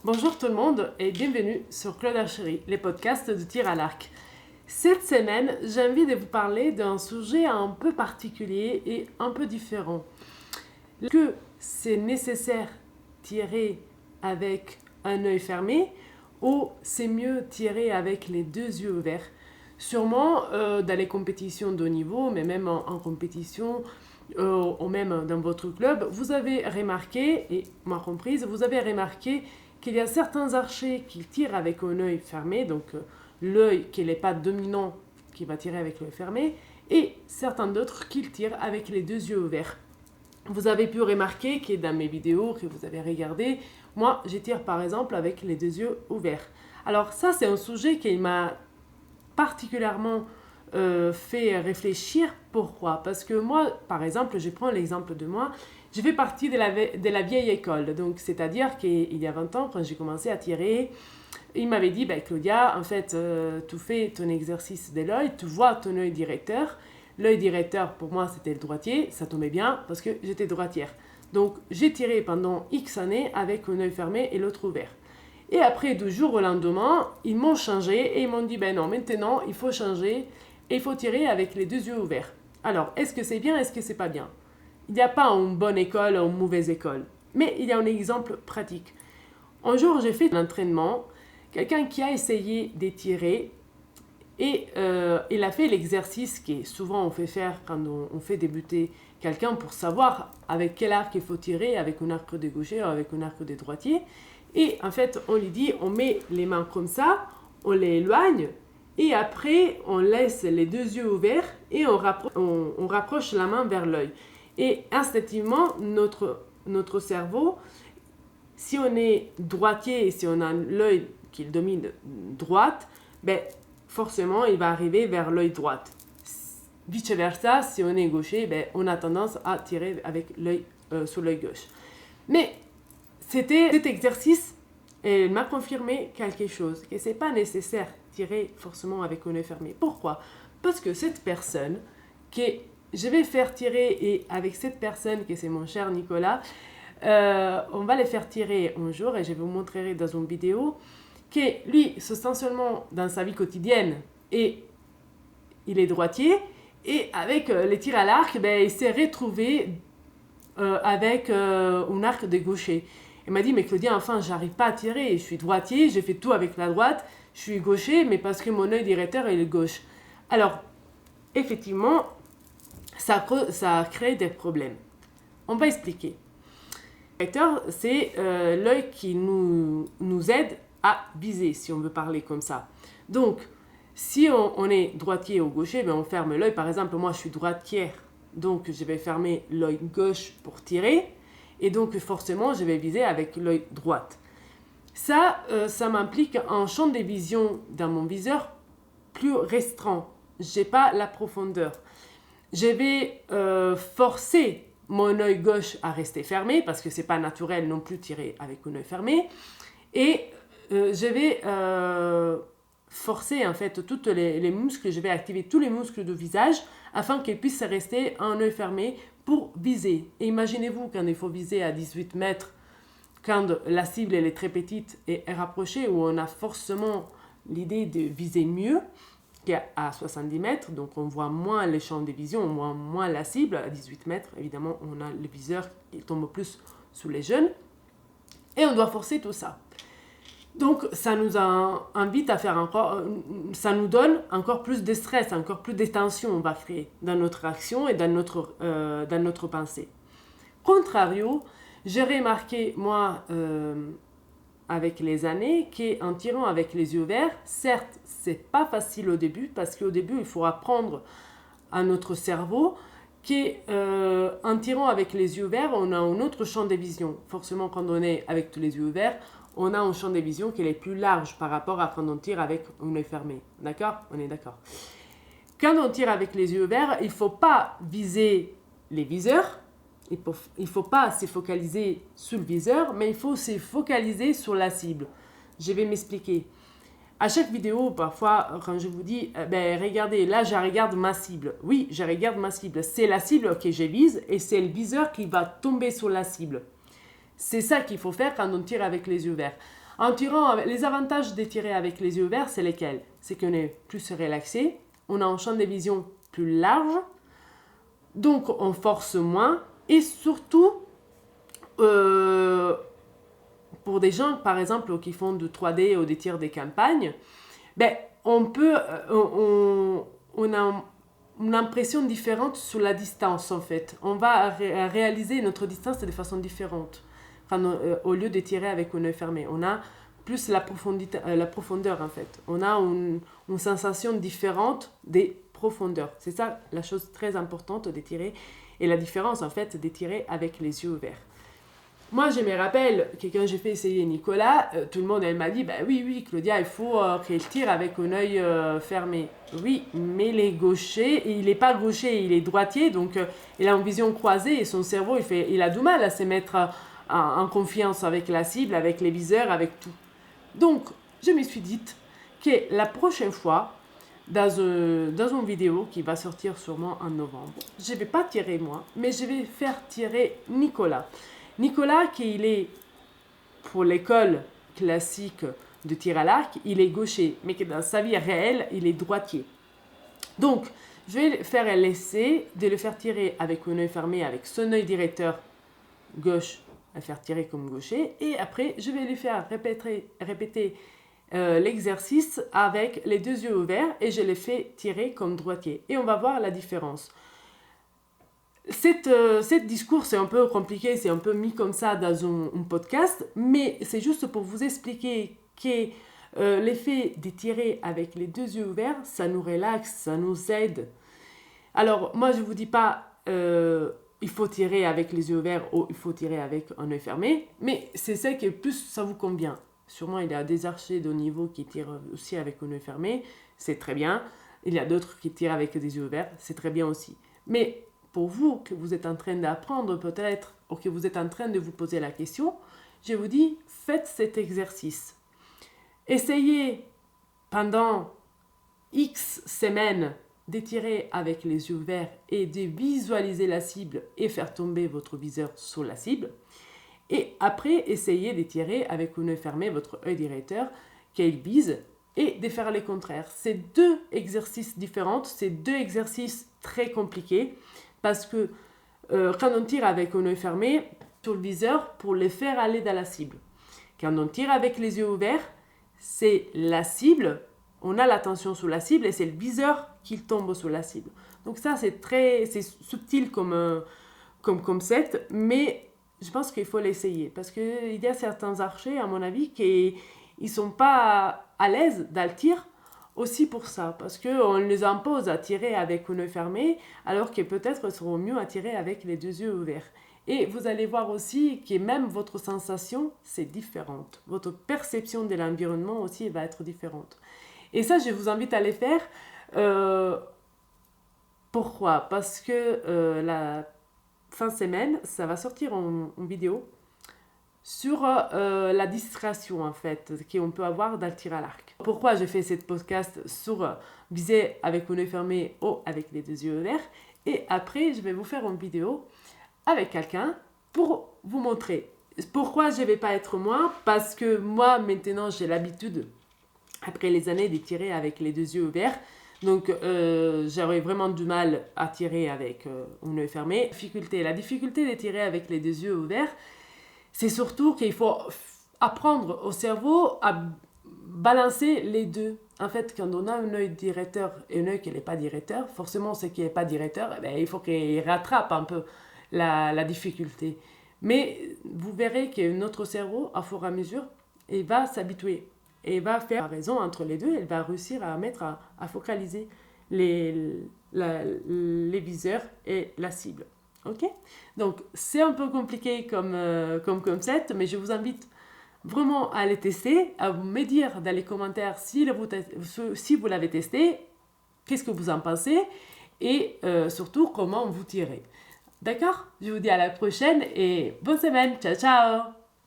Bonjour tout le monde et bienvenue sur Claude Archery, les podcasts de tir à l'arc. Cette semaine, j'ai envie de vous parler d'un sujet un peu particulier et un peu différent. Est-ce que c'est nécessaire tirer avec un œil fermé ou c'est mieux tirer avec les deux yeux ouverts? Sûrement dans les compétitions de haut niveau, mais même en compétition ou même dans votre club, vous avez remarqué, et moi comprise, vous avez remarqué qu'il y a certains archers qui tirent avec un œil fermé, donc l'œil qui n'est pas dominant, qui va tirer avec l'œil fermé, et certains d'autres qui tirent avec les deux yeux ouverts. Vous avez pu remarquer que dans mes vidéos que vous avez regardées, moi je tire par exemple avec les deux yeux ouverts. Alors ça c'est un sujet qui m'a particulièrement fait réfléchir. Pourquoi? Parce que moi, par exemple, je prends l'exemple de moi, je fais partie de la vieille école. Donc, c'est-à-dire qu'il y a 20 ans, quand j'ai commencé à tirer, il m'avait dit, Claudia, en fait, tu fais ton exercice de l'œil, tu vois ton œil directeur. L'œil directeur, pour moi, c'était le droitier. Ça tombait bien parce que j'étais droitière. Donc, j'ai tiré pendant X années avec un œil fermé et l'autre ouvert. Et après, du jour au lendemain, ils m'ont changé et ils m'ont dit, non, maintenant, il faut changer et il faut tirer avec les deux yeux ouverts. Alors, est-ce que c'est bien, est-ce que c'est pas bien? Il n'y a pas une bonne école ou une mauvaise école, mais il y a un exemple pratique. Un jour, j'ai fait un entraînement, quelqu'un qui a essayé de tirer et il a fait l'exercice que souvent on fait faire quand on fait débuter quelqu'un pour savoir avec quel arc il faut tirer, avec un arc de gaucher ou avec un arc de droitier. Et en fait, on lui dit, on met les mains comme ça, on les éloigne, et après, on laisse les deux yeux ouverts et on rapproche la main vers l'œil. Et instinctivement, notre cerveau, si on est droitier et si on a l'œil qui domine droite, forcément, il va arriver vers l'œil droit. Vice-versa, si on est gaucher, on a tendance à tirer avec l'œil sur l'œil gauche. Mais cet exercice, elle m'a confirmé quelque chose, que ce n'est pas nécessaire de tirer forcément avec un œil fermé. Pourquoi? Parce que cette personne que je vais faire tirer, et avec cette personne, que c'est mon cher Nicolas, on va les faire tirer un jour, et je vous montrerai dans une vidéo, que lui, substantiellement, dans sa vie quotidienne, et il est droitier, et avec les tirs à l'arc, il s'est retrouvé avec un arc de gaucher. Il m'a dit, mais Claudia, enfin, j'arrive pas à tirer. Je suis droitier, j'ai fait tout avec la droite. Je suis gaucher, mais parce que mon œil directeur est le gauche. Alors, effectivement, ça a créé des problèmes. On va expliquer. Le directeur, c'est l'œil qui nous aide à viser, si on veut parler comme ça. Donc, si on est droitier ou gaucher, on ferme l'œil. Par exemple, moi, je suis droitière, donc je vais fermer l'œil gauche pour tirer. Et donc, forcément, je vais viser avec l'œil droit. Ça m'implique un champ de vision dans mon viseur plus restreint. Je n'ai pas la profondeur. Je vais forcer mon œil gauche à rester fermé, parce que ce n'est pas naturel non plus tirer avec un œil fermé. Et je vais forcer, en fait, tous les muscles, je vais activer tous les muscles du visage afin qu'ils puissent rester un œil fermé pour viser. Et imaginez-vous quand il faut viser à 18 mètres, quand la cible elle est très petite et est rapprochée, où on a forcément l'idée de viser mieux qu'à 70 mètres, donc on voit moins les champs de vision, on voit moins la cible. À 18 mètres, évidemment, on a le viseur qui tombe plus sous les jeunes, et on doit forcer tout ça. Donc, ça nous invite à faire ça nous donne encore plus de stress, encore plus de tension on va créer dans notre action et dans notre pensée. Contrario, j'ai remarqué, moi, avec les années, qu'en tirant avec les yeux ouverts, certes, c'est pas facile au début, parce qu'au début, il faut apprendre à notre cerveau qu'en tirant avec les yeux ouverts, on a un autre champ de vision. Forcément, quand on est avec tous les yeux ouverts, on a un champ de vision qui est plus large par rapport à quand on tire avec un œil fermé. D'accord? On est d'accord. Quand on tire avec les yeux ouverts, il ne faut pas viser les viseurs, il ne faut pas se focaliser sur le viseur, mais il faut se focaliser sur la cible. Je vais m'expliquer. À chaque vidéo, parfois, quand je vous dis, regardez, là, je regarde ma cible. Oui, je regarde ma cible. C'est la cible que je vise et c'est le viseur qui va tomber sur la cible. C'est ça qu'il faut faire quand on tire avec les yeux ouverts. En tirant, les avantages de tirer avec les yeux ouverts, c'est lesquels? C'est qu'on est plus relaxé, on a un champ de vision plus large, donc on force moins, et surtout, pour des gens, par exemple, qui font de 3D ou des tirs de campagne, ben, on a une impression différente sur la distance, en fait. On va réaliser notre distance de façon différente. Enfin, au lieu de tirer avec un œil fermé, on a plus la profondeur, en fait. On a une sensation différente des profondeurs. C'est ça la chose très importante de tirer, et la différence, en fait, de tirer avec les yeux ouverts. Moi, je me rappelle que quand j'ai fait essayer Nicolas, tout le monde m'a dit, oui, Claudia, il faut qu'elle tire avec un œil fermé. Oui, mais il est gaucher, et il n'est pas gaucher, il est droitier, donc il a une vision croisée, et son cerveau, il a du mal à se mettre en confiance avec la cible, avec les viseurs, avec tout. Donc, je me suis dit que la prochaine fois, dans une vidéo qui va sortir sûrement en novembre, je ne vais pas tirer moi, mais je vais faire tirer Nicolas. Nicolas, qui est pour l'école classique de tir à l'arc, il est gaucher, mais que dans sa vie réelle, il est droitier. Donc, je vais faire l'essai de le faire tirer avec un œil fermé, avec son œil directeur gauche, à faire tirer comme gaucher, et après, je vais lui faire répéter l'exercice avec les deux yeux ouverts, et je les fais tirer comme droitier. Et on va voir la différence. Cette discours, c'est un peu compliqué, c'est un peu mis comme ça dans un podcast, mais c'est juste pour vous expliquer que l'effet de tirer avec les deux yeux ouverts, ça nous relaxe, ça nous aide. Alors, moi, je ne vous dis pas il faut tirer avec les yeux ouverts ou il faut tirer avec un œil fermé, mais c'est ça que plus ça vous convient. Sûrement, il y a des archers de haut niveau qui tirent aussi avec un œil fermé, c'est très bien. Il y a d'autres qui tirent avec des yeux ouverts, c'est très bien aussi. Mais pour vous, que vous êtes en train d'apprendre peut-être, ou que vous êtes en train de vous poser la question, je vous dis, faites cet exercice. Essayez pendant X semaines de tirer avec les yeux ouverts et de visualiser la cible et faire tomber votre viseur sur la cible. Et après, essayez de tirer avec un œil fermé, votre œil directeur, qu'il vise, et de faire le contraire. C'est deux exercices différents, c'est deux exercices très compliqués, parce que quand on tire avec un œil fermé sur le viseur, pour les faire aller dans la cible. Quand on tire avec les yeux ouverts, c'est la cible, on a l'attention sur la cible et c'est le viseur qui tombe sur la cible. Donc ça, c'est subtil comme concept, mais je pense qu'il faut l'essayer. Parce qu'il y a certains archers, à mon avis, qui ne sont pas à l'aise dans le tir, aussi pour ça, parce qu'on les impose à tirer avec un œil fermé, alors que peut-être ils seront mieux à tirer avec les deux yeux ouverts. Et vous allez voir aussi que même votre sensation, c'est différente. Votre perception de l'environnement aussi va être différente. Et ça, je vous invite à les faire. Pourquoi? Parce que la fin de semaine, ça va sortir en vidéo sur la distraction, en fait, qu'on peut avoir dans le tir à l'arc. Pourquoi je fais cette podcast sur viser avec un œil fermé ou avec les deux yeux ouverts. Et après, je vais vous faire une vidéo avec quelqu'un pour vous montrer. Pourquoi je ne vais pas être moi? Parce que moi, maintenant, j'ai l'habitude, après les années, de tirer avec les deux yeux ouverts. Donc, j'aurais vraiment du mal à tirer avec un œil fermé. La difficulté de tirer avec les deux yeux ouverts, c'est surtout qu'il faut apprendre au cerveau à balancer les deux. En fait, quand on a un œil directeur et un œil qui n'est pas directeur, forcément, ce qui n'est pas directeur, il faut qu'il rattrape un peu la difficulté. Mais vous verrez que notre cerveau, à fur et à mesure, il va s'habituer. Et il va faire la raison entre les deux, il va réussir à focaliser les viseurs et la cible. Ok? Donc, c'est un peu compliqué comme concept, mais je vous invite vraiment à les tester, à me dire dans les commentaires si vous l'avez testé, qu'est-ce que vous en pensez, et surtout comment vous tirez. D'accord? Je vous dis à la prochaine et bonne semaine. Ciao, ciao!